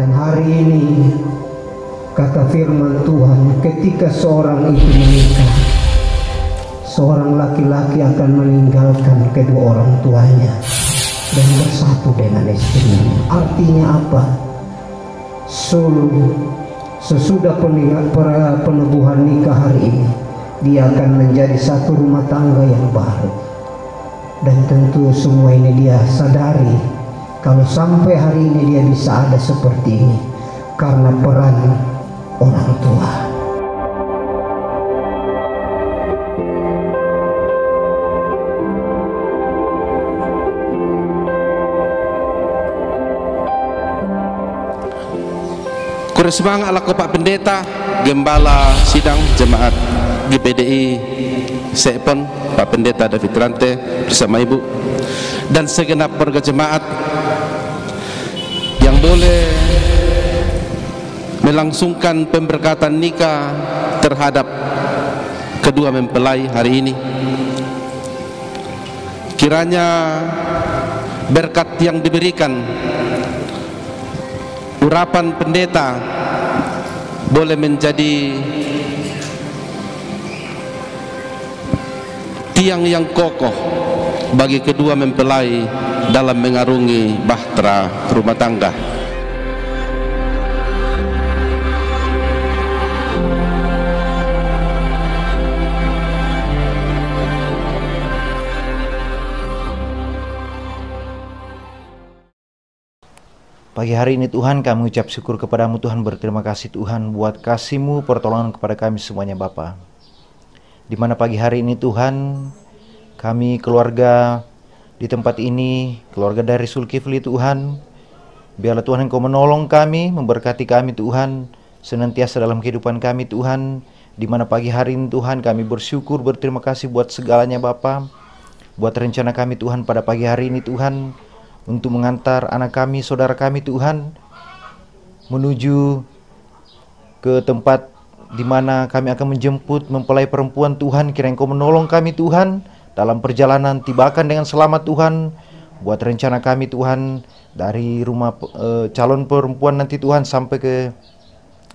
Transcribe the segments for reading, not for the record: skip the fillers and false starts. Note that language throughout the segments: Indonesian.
Dan hari ini kata firman Tuhan, ketika seorang itu menikah, seorang laki-laki akan meninggalkan kedua orang tuanya dan bersatu dengan istrinya. Artinya apa? Sesudah peneguhan nikah hari ini, dia akan menjadi satu rumah tangga yang baru. Dan tentu semua ini dia sadari, kalau sampai hari ini dia bisa ada seperti ini karena peran orang tua. Kurang ala Pak Pendeta, Gembala Sidang Jemaat GPDI Sepon, Pak Pendeta David Rante bersama Ibu dan segenap warga jemaat yang boleh melangsungkan pemberkatan nikah terhadap kedua mempelai hari ini. Kiranya berkat yang diberikan, urapan pendeta boleh menjadi tiang yang kokoh bagi kedua mempelai dalam mengarungi bahtera rumah tangga. Pagi hari ini Tuhan, kami ucap syukur kepadamu Tuhan, berterima kasih Tuhan buat kasih-Mu, pertolongan kepada kami semuanya Bapa. Di mana pagi hari ini Tuhan, kami keluarga di tempat ini, keluarga dari Zulkifli Tuhan, biarlah Tuhan Engkau menolong kami, memberkati kami Tuhan, senantiasa dalam kehidupan kami Tuhan. Di mana pagi hari ini Tuhan, kami bersyukur, berterima kasih buat segalanya Bapa, buat rencana kami Tuhan pada pagi hari ini Tuhan, untuk mengantar anak kami, saudara kami Tuhan, menuju ke tempat di mana kami akan menjemput mempelai perempuan Tuhan. Kiranya Engkau menolong kami Tuhan dalam perjalanan, tibakan dengan selamat Tuhan. Buat rencana kami Tuhan, dari rumah calon perempuan nanti Tuhan sampai ke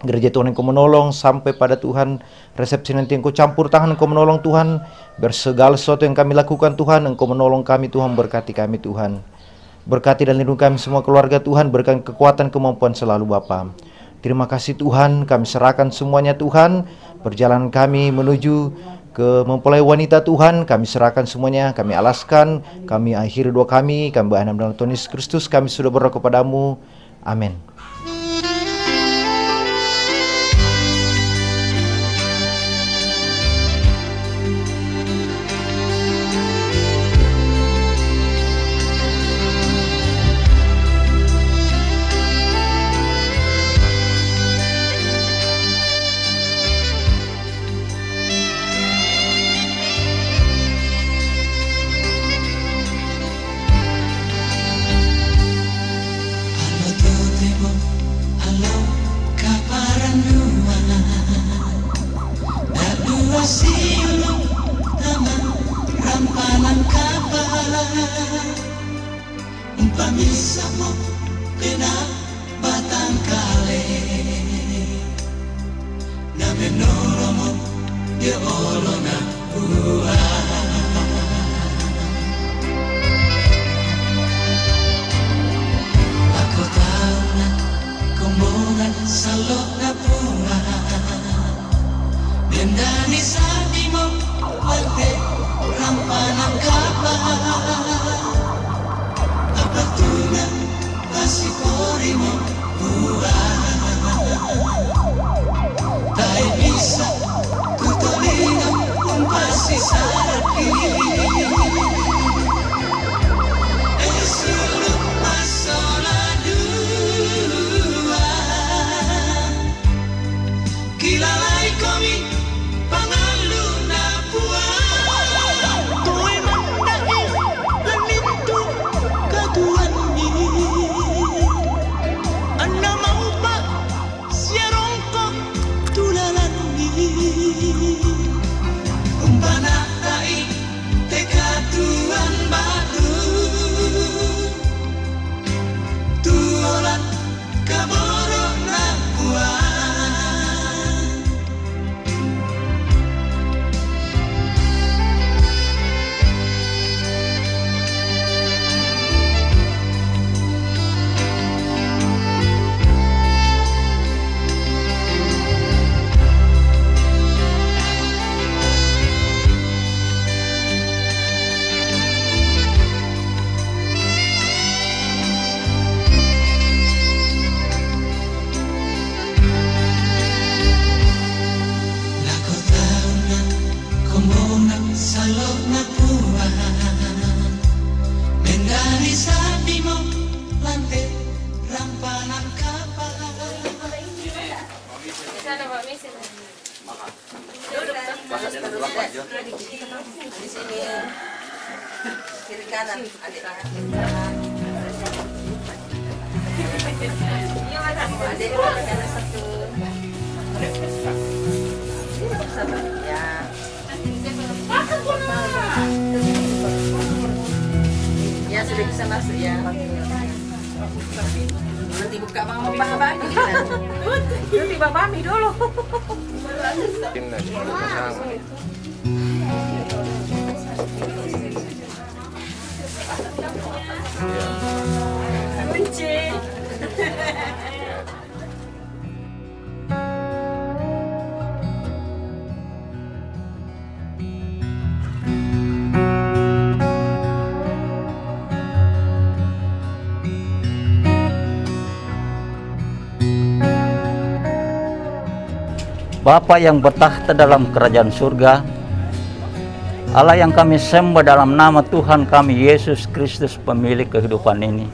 gereja Tuhan, Engkau menolong. Sampai pada Tuhan resepsi nanti Engkau campur tangan, Engkau menolong Tuhan. Bersegala sesuatu yang kami lakukan Tuhan, Engkau menolong kami Tuhan, berkati kami Tuhan. Berkati dan lindungi kami semua keluarga Tuhan, berikan kekuatan kemampuan selalu Bapa. Terima kasih Tuhan, kami serahkan semuanya Tuhan. Perjalanan kami menuju ke mempelai wanita Tuhan, kami serahkan semuanya, kami alaskan, kami akhiri doa kami berharap dalam Tuhan Yesus Kristus, kami sudah berdoa kepadamu. Amin. Kilalay kami pangalan Di sini kiri kanan adik. Adik kanan satu. Ya. Ya sudah bisa masuk ya. Nanti buka mau abang nanti babami dulu. Kunci. Bapa yang bertahta dalam kerajaan surga, Allah yang kami sembah dalam nama Tuhan kami Yesus Kristus pemilik kehidupan ini.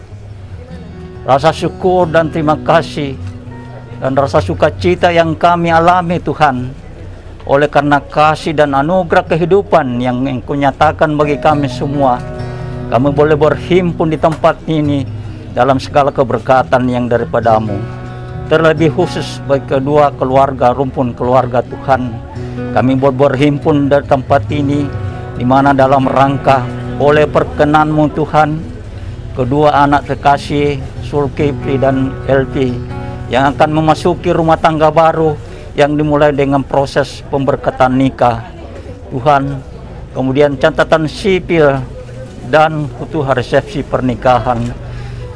Rasa syukur dan terima kasih dan rasa sukacita yang kami alami Tuhan, oleh karena kasih dan anugerah kehidupan yang Engkau nyatakan bagi kami semua, kami boleh berhimpun di tempat ini dalam segala keberkatan yang daripada-Mu. Terlebih khusus bagi kedua keluarga, rumpun keluarga Tuhan, kami berhimpun dari tempat ini, di mana dalam rangka oleh perkenan-Mu Tuhan, kedua anak kekasih Sulkifli dan Elvi yang akan memasuki rumah tangga baru yang dimulai dengan proses pemberkatan nikah Tuhan, kemudian catatan sipil dan foto resepsi pernikahan.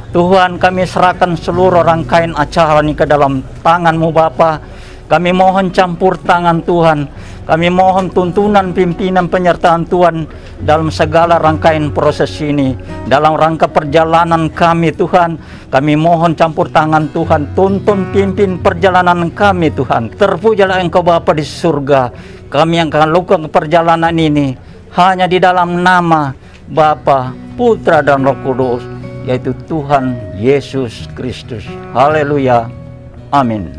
Tuhan, kami serahkan seluruh rangkaian acara ini ke dalam tangan-Mu Bapa. Kami mohon campur tangan Tuhan. Kami mohon tuntunan pimpinan penyertaan Tuhan dalam segala rangkaian proses ini. Dalam rangka perjalanan kami Tuhan, kami mohon campur tangan Tuhan. Tuntun pimpin perjalanan kami Tuhan. Terpujilah Engkau Bapa di surga. Kami yang akan lakukan perjalanan ini hanya di dalam nama Bapa, Putra dan Roh Kudus, yaitu Tuhan Yesus Kristus. Haleluya. Amin.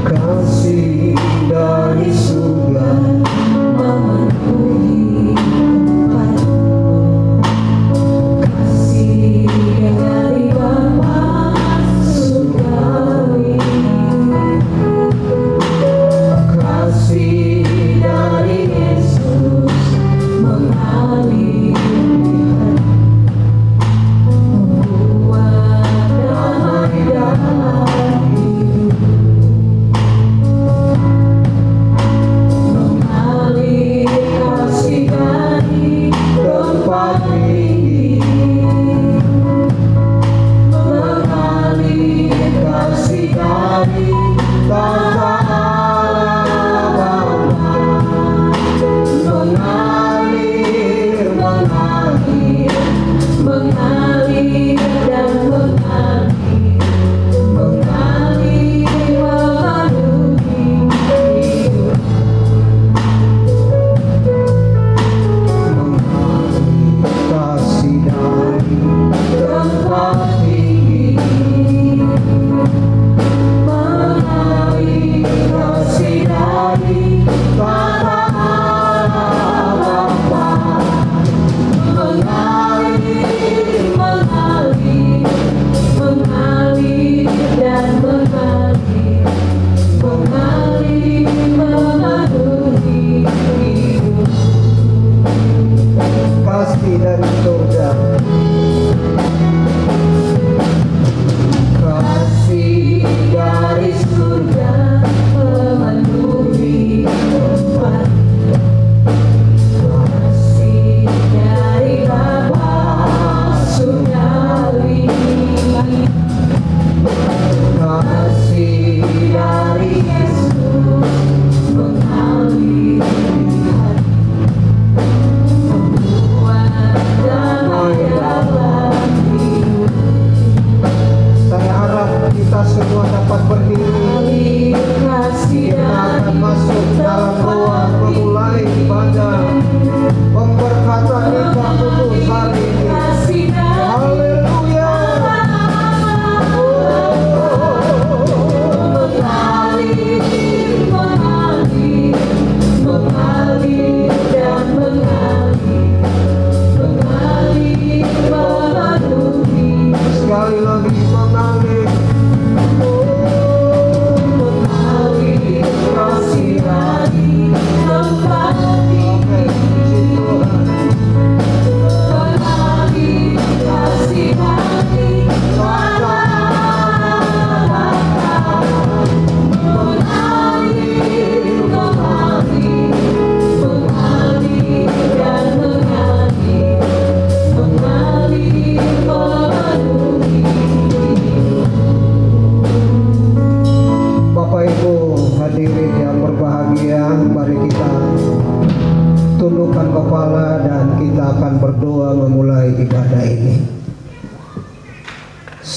Kasih dari surga memenuhi hatiku. Kasih dari Bapa surgawi. Kasih dari Yesus mengalir hatiku.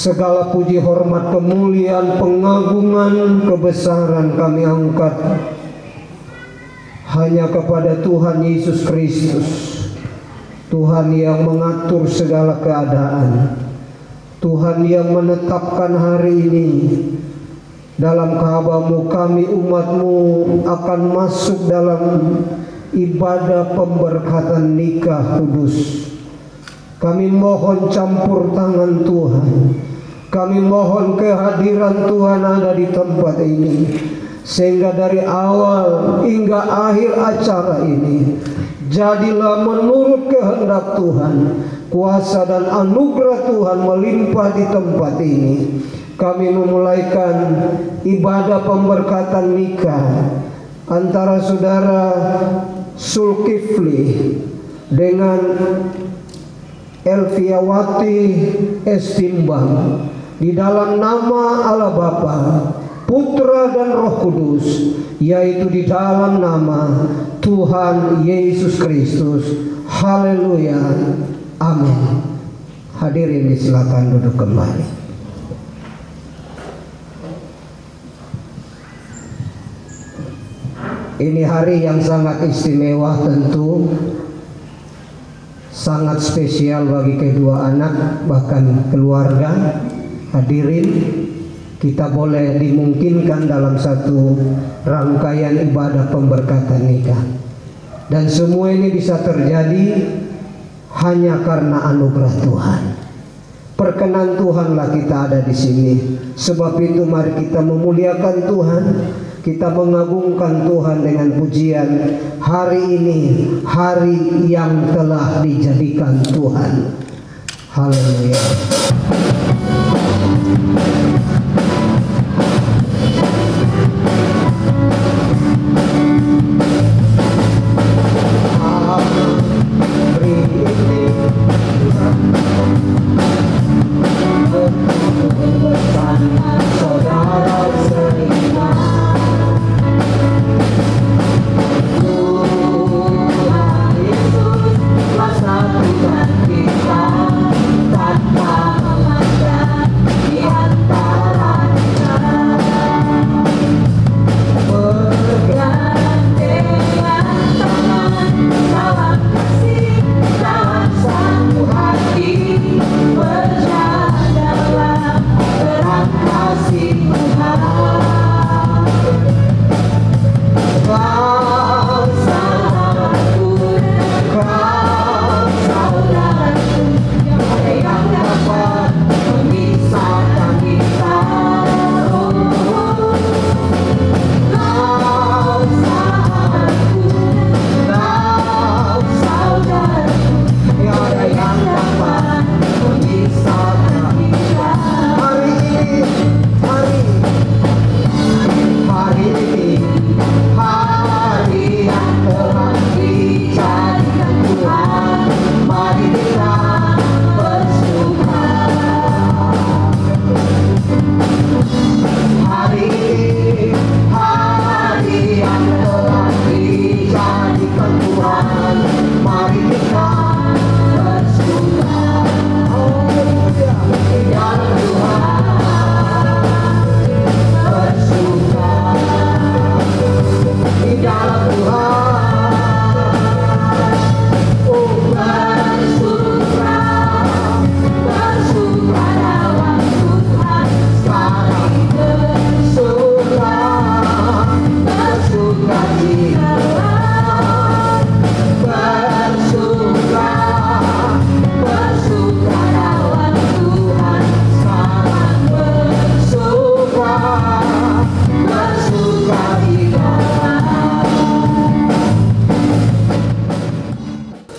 Segala puji, hormat, kemuliaan, pengagungan, kebesaran kami angkat hanya kepada Tuhan Yesus Kristus, Tuhan yang mengatur segala keadaan, Tuhan yang menetapkan hari ini dalam kehabamu kami umatmu akan masuk dalam ibadah pemberkatan nikah kudus. Kami mohon campur tangan Tuhan, kami mohon kehadiran Tuhan ada di tempat ini, sehingga dari awal hingga akhir acara ini jadilah menurut kehendak Tuhan. Kuasa dan anugerah Tuhan melimpah di tempat ini. Kami memulaikan ibadah pemberkatan nikah antara saudara Sulkifli dengan Elviawati Estimbang di dalam nama Allah Bapa, Putra dan Roh Kudus, yaitu di dalam nama Tuhan Yesus Kristus. Haleluya, amin. Hadirin silakan duduk kembali. Ini hari yang sangat istimewa, tentu sangat spesial bagi kedua anak bahkan keluarga. Hadirin, kita boleh dimungkinkan dalam satu rangkaian ibadah pemberkatan nikah, dan semua ini bisa terjadi hanya karena anugerah Tuhan. Perkenan Tuhanlah kita ada di sini. Sebab itu mari kita memuliakan Tuhan, kita mengagungkan Tuhan dengan pujian. Hari ini hari yang telah dijadikan Tuhan. Haleluya.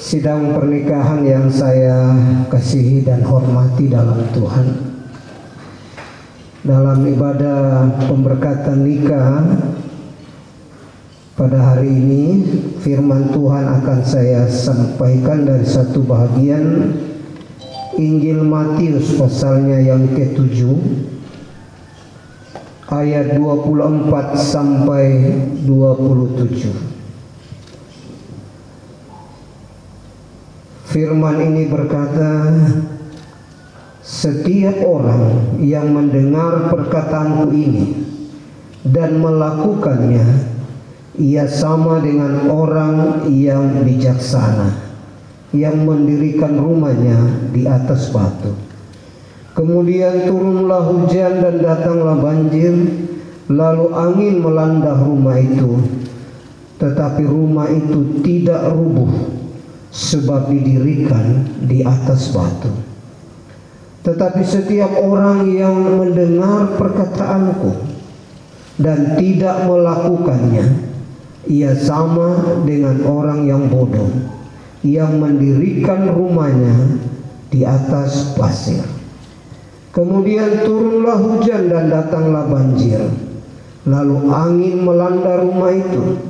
Sidang pernikahan yang saya kasihi dan hormati dalam Tuhan, dalam ibadah pemberkatan nikah pada hari ini, firman Tuhan akan saya sampaikan dari satu bahagian Injil Matius pasalnya yang ke-7 ayat 24 sampai 27. Firman ini berkata, setiap orang yang mendengar perkataanku ini dan melakukannya, ia sama dengan orang yang bijaksana yang mendirikan rumahnya di atas batu. Kemudian turunlah hujan dan datanglah banjir, lalu angin melanda rumah itu, tetapi rumah itu tidak rubuh sebab didirikan di atas batu. Tetapi setiap orang yang mendengar perkataanku dan tidak melakukannya, ia sama dengan orang yang bodoh yang mendirikan rumahnya di atas pasir. Kemudian turunlah hujan dan datanglah banjir, lalu angin melanda rumah itu,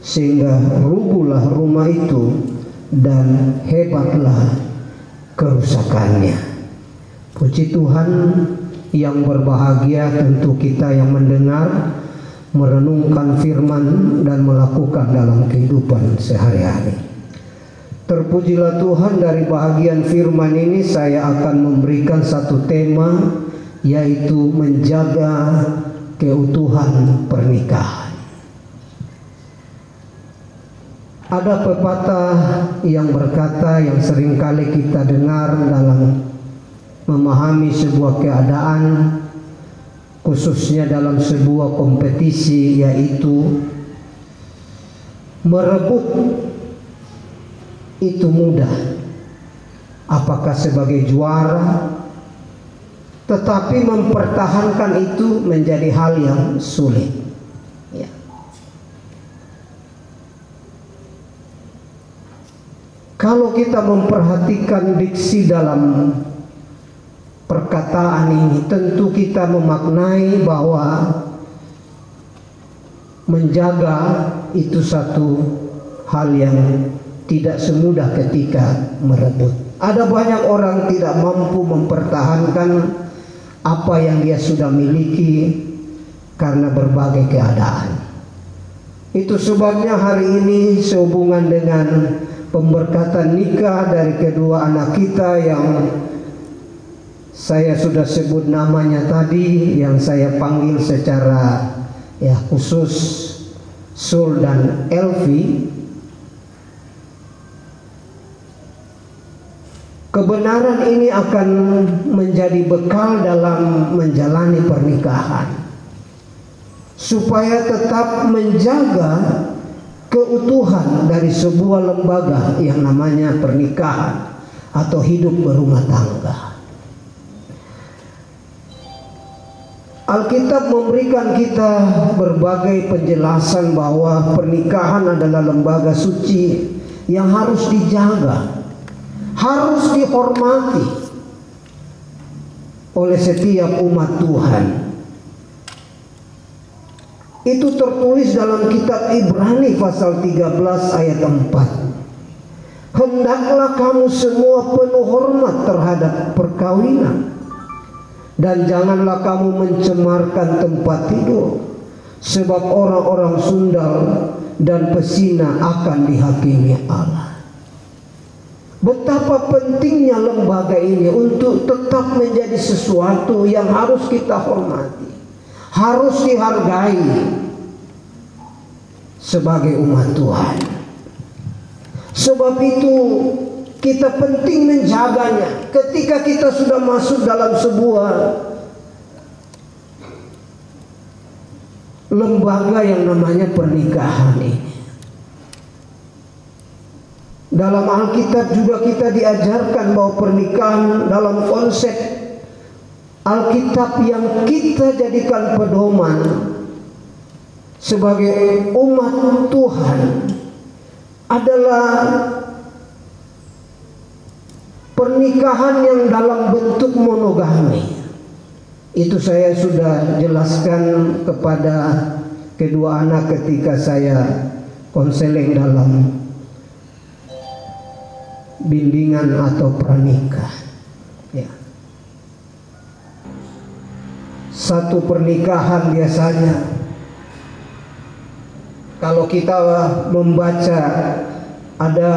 sehingga rubuhlah rumah itu dan hebatlah kerusakannya. Puji Tuhan, yang berbahagia tentu kita yang mendengar, merenungkan firman dan melakukan dalam kehidupan sehari-hari. Terpujilah Tuhan, dari bahagian firman ini saya akan memberikan satu tema, yaitu menjaga keutuhan pernikahan. Ada pepatah yang berkata, yang seringkali kita dengar dalam memahami sebuah keadaan, khususnya dalam sebuah kompetisi, yaitu merebut itu mudah, apakah sebagai juara, tetapi mempertahankan itu menjadi hal yang sulit. Ya. Kalau kita memperhatikan diksi dalam perkataan ini, tentu kita memaknai bahwa menjaga itu satu hal yang tidak semudah ketika merebut. Ada banyak orang tidak mampu mempertahankan apa yang dia sudah miliki karena berbagai keadaan. Itu sebabnya hari ini sehubungan dengan pemberkatan nikah dari kedua anak kita yang saya sudah sebut namanya tadi, yang saya panggil secara khusus Sul dan Elvi. Kebenaran ini akan menjadi bekal dalam menjalani pernikahan, supaya tetap menjaga keutuhan dari sebuah lembaga yang namanya pernikahan atau hidup berumah tangga. Alkitab memberikan kita berbagai penjelasan bahwa pernikahan adalah lembaga suci yang harus dijaga, harus dihormati oleh setiap umat Tuhan. Itu tertulis dalam kitab Ibrani pasal 13 ayat 4. Hendaklah kamu semua penuh hormat terhadap perkawinan, dan janganlah kamu mencemarkan tempat tidur, sebab orang-orang sundal dan pesina akan dihakimi Allah. Betapa pentingnya lembaga ini untuk tetap menjadi sesuatu yang harus kita hormati, harus dihargai sebagai umat Tuhan. Sebab itu kita penting menjaganya ketika kita sudah masuk dalam sebuah lembaga yang namanya pernikahan ini. Dalam Alkitab juga kita diajarkan bahwa pernikahan dalam konsep Alkitab yang kita jadikan pedoman sebagai umat Tuhan adalah pernikahan yang dalam bentuk monogami. Itu saya sudah jelaskan kepada kedua anak ketika saya konseling dalam bimbingan atau pranikah. Ya. Satu pernikahan biasanya, kalau kita membaca, ada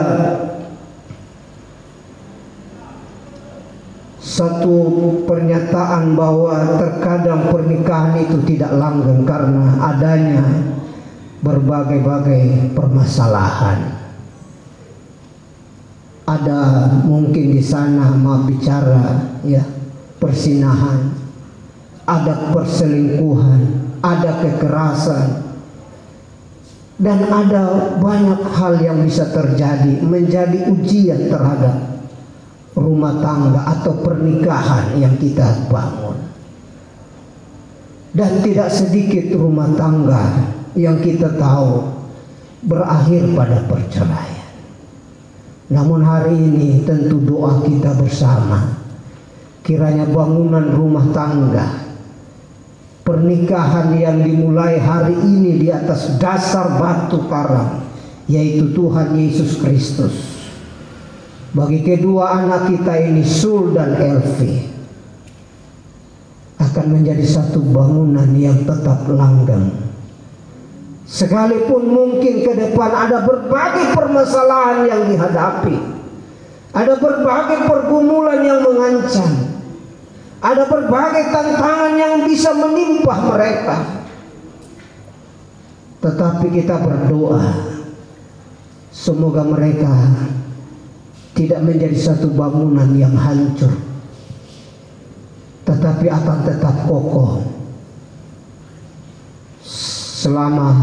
satu pernyataan bahwa terkadang pernikahan itu tidak langgeng karena adanya berbagai-bagai permasalahan. Ada mungkin di sana mau bicara ya persinahan, ada perselingkuhan, ada kekerasan, dan ada banyak hal yang bisa terjadi menjadi ujian terhadap rumah tangga atau pernikahan yang kita bangun. Dan tidak sedikit rumah tangga yang kita tahu berakhir pada perceraian. Namun hari ini tentu doa kita bersama, kiranya bangunan rumah tangga, pernikahan yang dimulai hari ini di atas dasar batu karang, yaitu Tuhan Yesus Kristus, bagi kedua anak kita ini, Sul dan Elvi, akan menjadi satu bangunan yang tetap langgeng. Sekalipun mungkin ke depan ada berbagai permasalahan yang dihadapi, ada berbagai pergumulan yang mengancam, ada berbagai tantangan yang bisa menimpa mereka, tetapi kita berdoa semoga mereka tidak menjadi satu bangunan yang hancur, tetapi akan tetap kokoh selama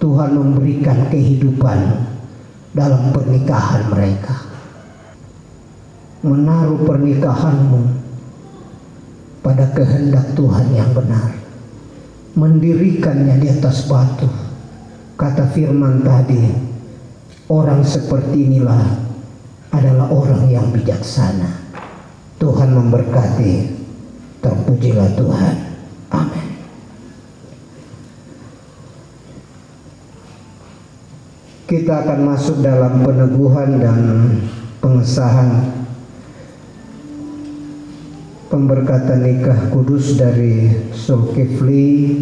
Tuhan memberikan kehidupan dalam pernikahan mereka. Menaruh pernikahanmu pada kehendak Tuhan yang benar, mendirikannya di atas batu. Kata firman tadi, orang seperti inilah adalah orang yang bijaksana. Tuhan memberkati. Terpujilah Tuhan. Amin. Kita akan masuk dalam peneguhan dan pengesahan pemberkatan nikah kudus dari Zulkifli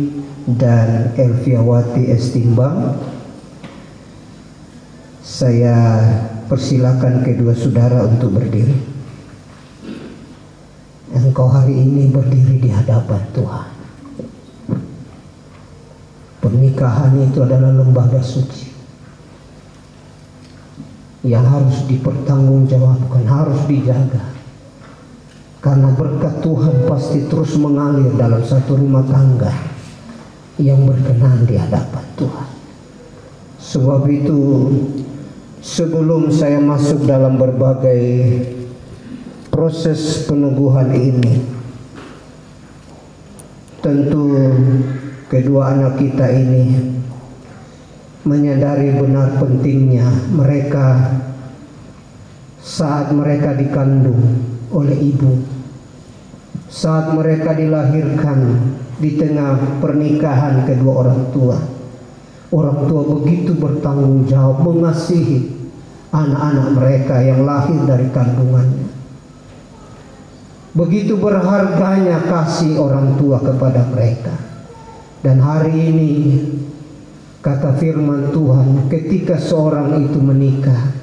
dan Elviawati Estimbang. Saya persilakan kedua saudara untuk berdiri. Engkau hari ini berdiri di hadapan Tuhan. Pernikahan itu adalah lembaga suci yang harus dipertanggungjawabkan, harus dijaga, karena berkat Tuhan pasti terus mengalir dalam satu rumah tangga yang berkenan di hadapan Tuhan. Sebab itu, sebelum saya masuk dalam berbagai proses peneguhan ini, tentu kedua anak kita ini menyadari benar pentingnya mereka saat mereka dikandung oleh ibu, saat mereka dilahirkan di tengah pernikahan kedua orang tua. Orang tua begitu bertanggung jawab mengasihi anak-anak mereka yang lahir dari kandungannya. Begitu berharganya kasih orang tua kepada mereka. Dan hari ini kata firman Tuhan, ketika seorang itu menikah,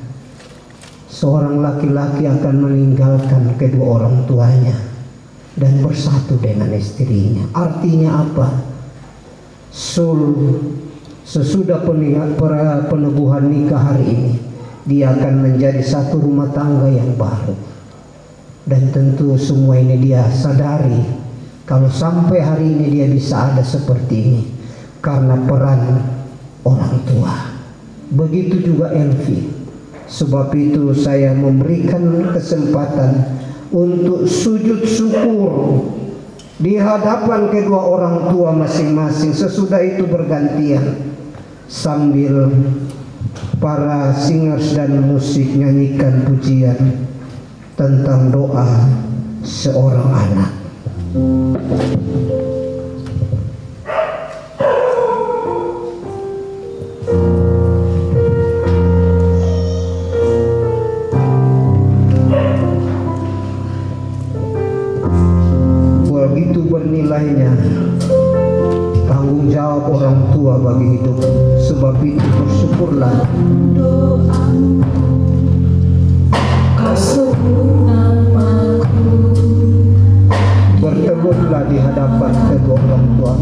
seorang laki-laki akan meninggalkan kedua orang tuanya dan bersatu dengan istrinya. Artinya apa? Sesudah peneguhan nikah hari ini, dia akan menjadi satu rumah tangga yang baru. Dan tentu semua ini dia sadari, kalau sampai hari ini dia bisa ada seperti ini karena peran orang tua. Begitu juga Elvi. Sebab itu saya memberikan kesempatan untuk sujud syukur di hadapan kedua orang tua masing-masing. Sesudah itu bergantian sambil para singers dan musik nyanyikan pujian tentang doa seorang anak. Begitu bernilainya tanggung jawab orang tua bagi hidup. Sebab itu bersyukurlah. Kau sebut namaku. pula di hadapan kedua orang tua.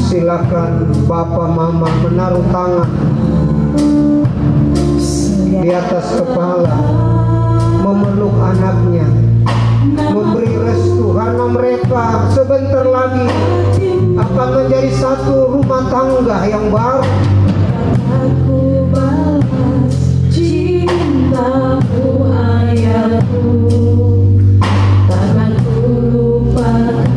Silakan Bapak Mama menaruh tangan di atas kepala, memeluk anaknya, memberi restu karena mereka sebentar lagi akan menjadi satu rumah tangga yang baru. Aku balas cintamu ayahku, takkan ku lupakan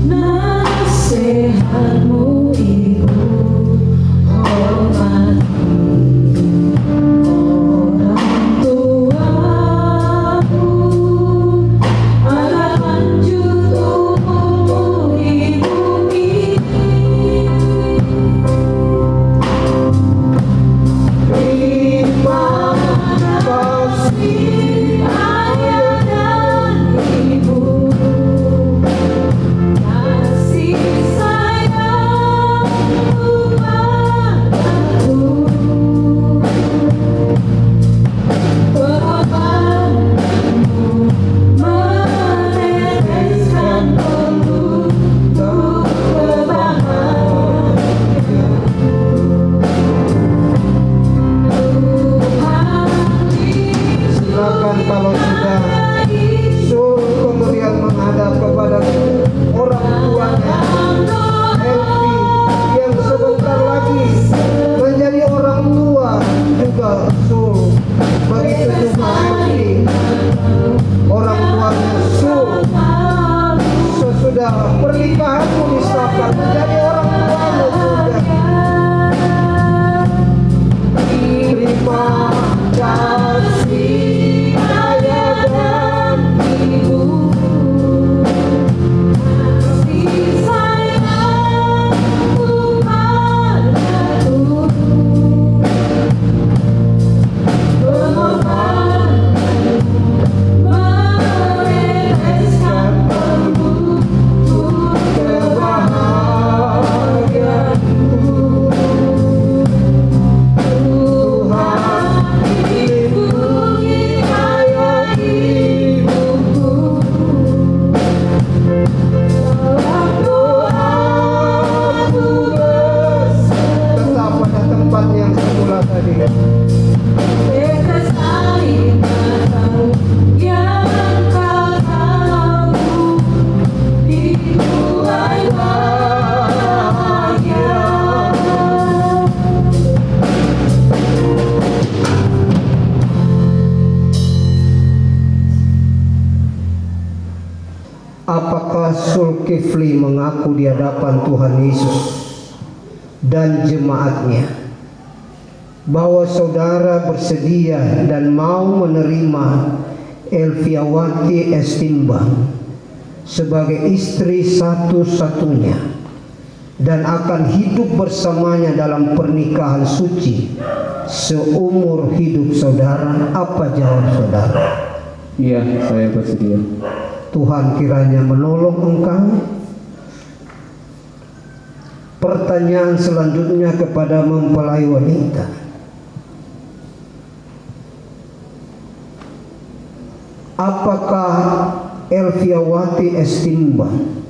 nasihatmu ibu. Hormati orang tuamu agar lanjut umurmu di bumi. Terima kasih ayah dan ibu, kasih sayangmu padaku, pengorbananmu meneteskan peluru Silakan kalau sudah suruh kemudian menghadap kepada orang tuanya Elvi yang sebentar lagi menjadi orang tua juga suruh. Begitu juga Elvi, orang tuanya suruh. Sesudah pernikahanmu disahkan menjadi orang tuamu juga. Terima kasih ayah dan ibu, kasih sayangmu padaku, pengorbananmu meneteskan peluru kebahagiaanku. Tetap pada tempat yang semula tadi. Apakah Zulkifli mengaku di hadapan Tuhan Yesus dan jemaatnya bahwa saudara bersedia dan mau menerima Elviawati Estimbang sebagai istri satu-satunya dan akan hidup bersamanya dalam pernikahan suci seumur hidup saudara? Apa jawab saudara? Iya, saya bersedia. Tuhan kiranya menolong engkau. Pertanyaan selanjutnya kepada mempelai wanita. Apakah Elviawati Estimbang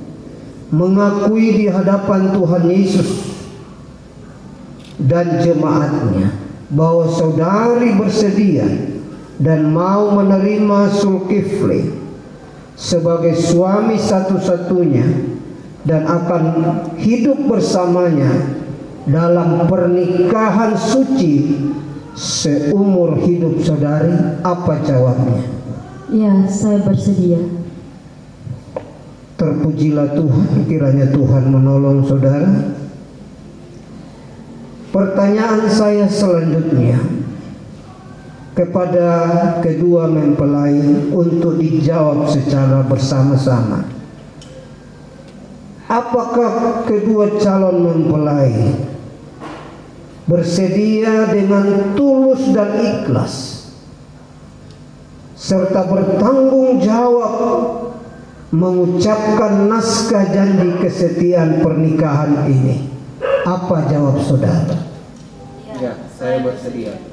mengakui di hadapan Tuhan Yesus dan jemaatnya bahwa saudari bersedia dan mau menerima Zulkifli sebagai suami satu-satunya dan akan hidup bersamanya dalam pernikahan suci seumur hidup saudari? Apa jawabnya? Ya, saya bersedia. Terpujilah Tuhan, kiranya Tuhan menolong saudara. Pertanyaan saya selanjutnya kepada kedua mempelai untuk dijawab secara bersama-sama. Apakah kedua calon mempelai bersedia dengan tulus dan ikhlas serta bertanggung jawab mengucapkan naskah janji kesetiaan pernikahan ini? Apa jawab saudara? Ya, saya bersedia.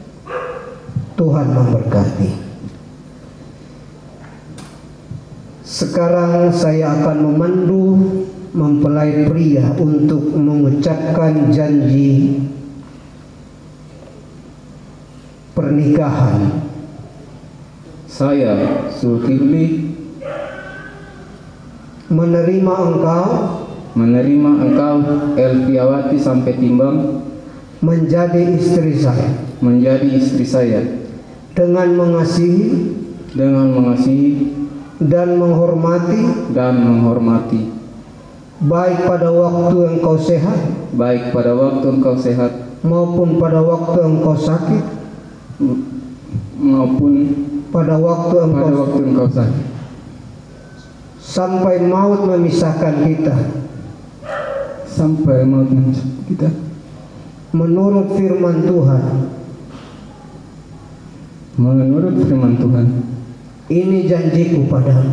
Tuhan memberkati. Sekarang saya akan memandu mempelai pria untuk mengucapkan janji pernikahan. Saya, Zulkifli, menerima engkau Elviawati sampai timbang menjadi istri saya dengan mengasihi dan menghormati baik pada waktu engkau sehat maupun pada waktu engkau sakit sampai maut memisahkan kita menurut firman Tuhan. Ini janjiku padamu.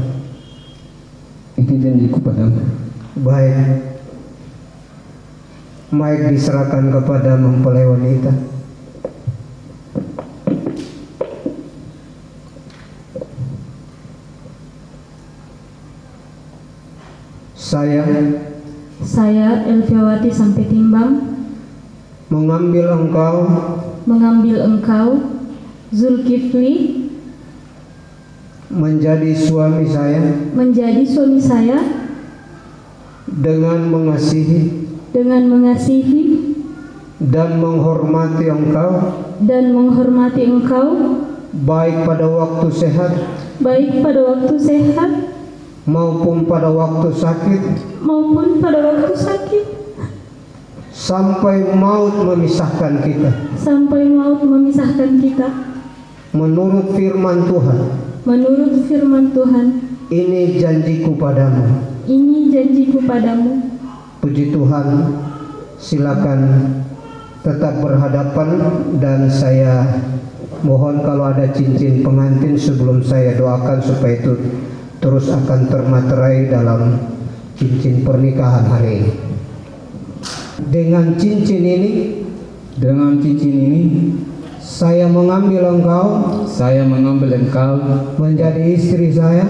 Baik diserahkan kepada mempelai wanita. Saya Elviawati sampai timbang mengambil engkau Zulkifli menjadi suami saya dengan mengasihi dan menghormati engkau baik pada waktu sehat maupun pada waktu sakit sampai maut memisahkan kita menurut firman Tuhan. Ini janjiku padamu. Puji Tuhan. Silakan tetap berhadapan dan saya mohon kalau ada cincin pengantin sebelum saya doakan supaya itu terus akan termaterai dalam cincin pernikahan hari ini. Dengan cincin ini saya mengambil engkau menjadi istri saya.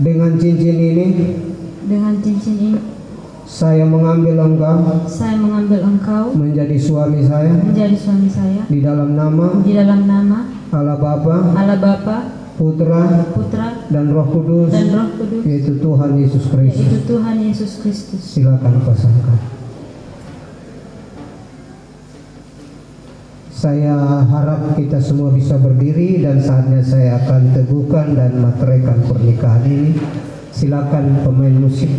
Dengan cincin ini saya mengambil engkau menjadi suami saya di dalam nama Allah Bapa, Putra dan Roh Kudus, yaitu Tuhan Yesus Kristus. Silakan pasangkan. Saya harap kita semua bisa berdiri dan saatnya saya akan teguhkan dan materaikan pernikahan ini. Silakan pemain musik.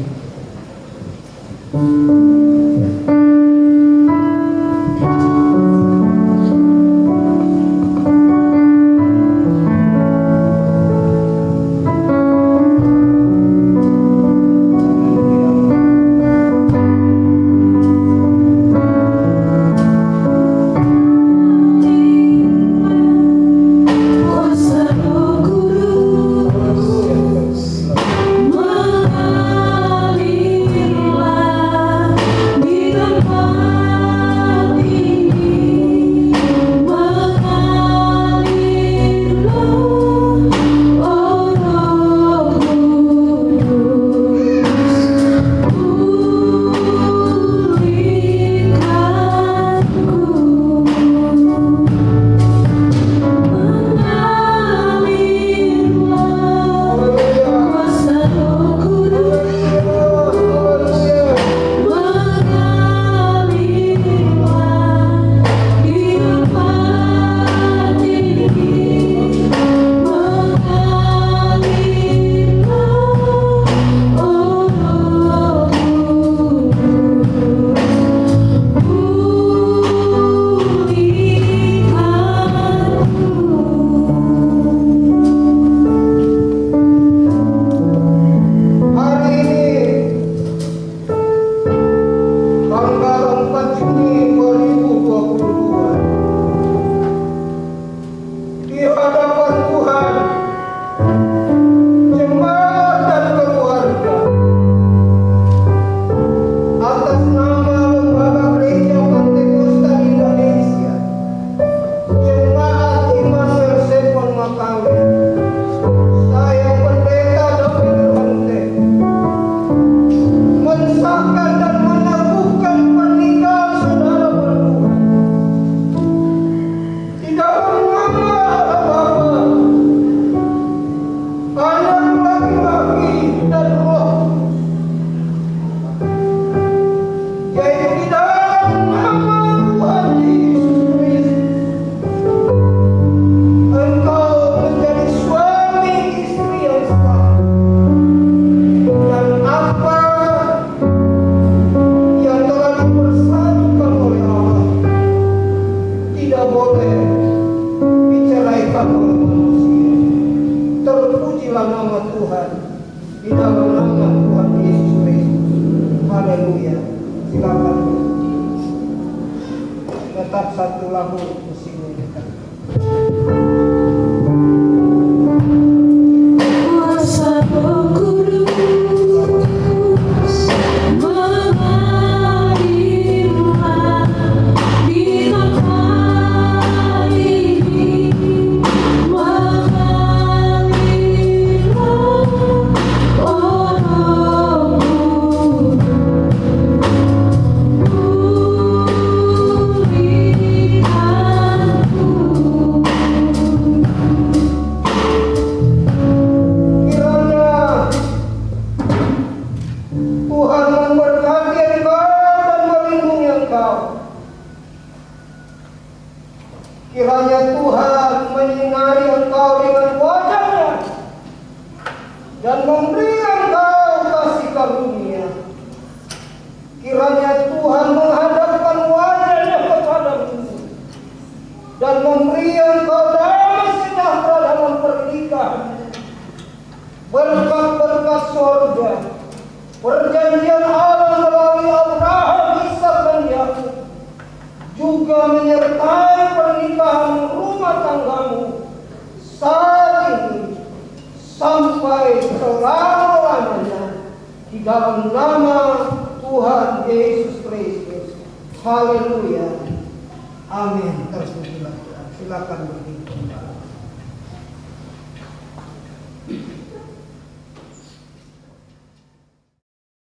Di hadapan terpujilah nama Tuhan di dalam nama Tuhan Yesus Kristus. Haleluya. Silakan. Tetap satu lagu musiknya kita. Kuasa Roh Kudus mengalirlah di tempat ini, mengalirlah oh Roh Kiranya Tuhan menyinari engkau dengan wajah-Nya dan memberi engkau kasih karunia. Kiranya Tuhan menghadapkan wajah-Nya kepadamu dan memberi engkau damai sejahtera dalam pernikahan. Berkat-berkat surga, perjanjian Allah melalui Abraham, Ishak dan Yakub juga menyertai pernikahan rumah tanggamu saat ini sampai selama-lamanya di dalam nama Tuhan Yesus Kristus. Haleluya. Amin. Terpujilah Tuhan. Silakan berdiri.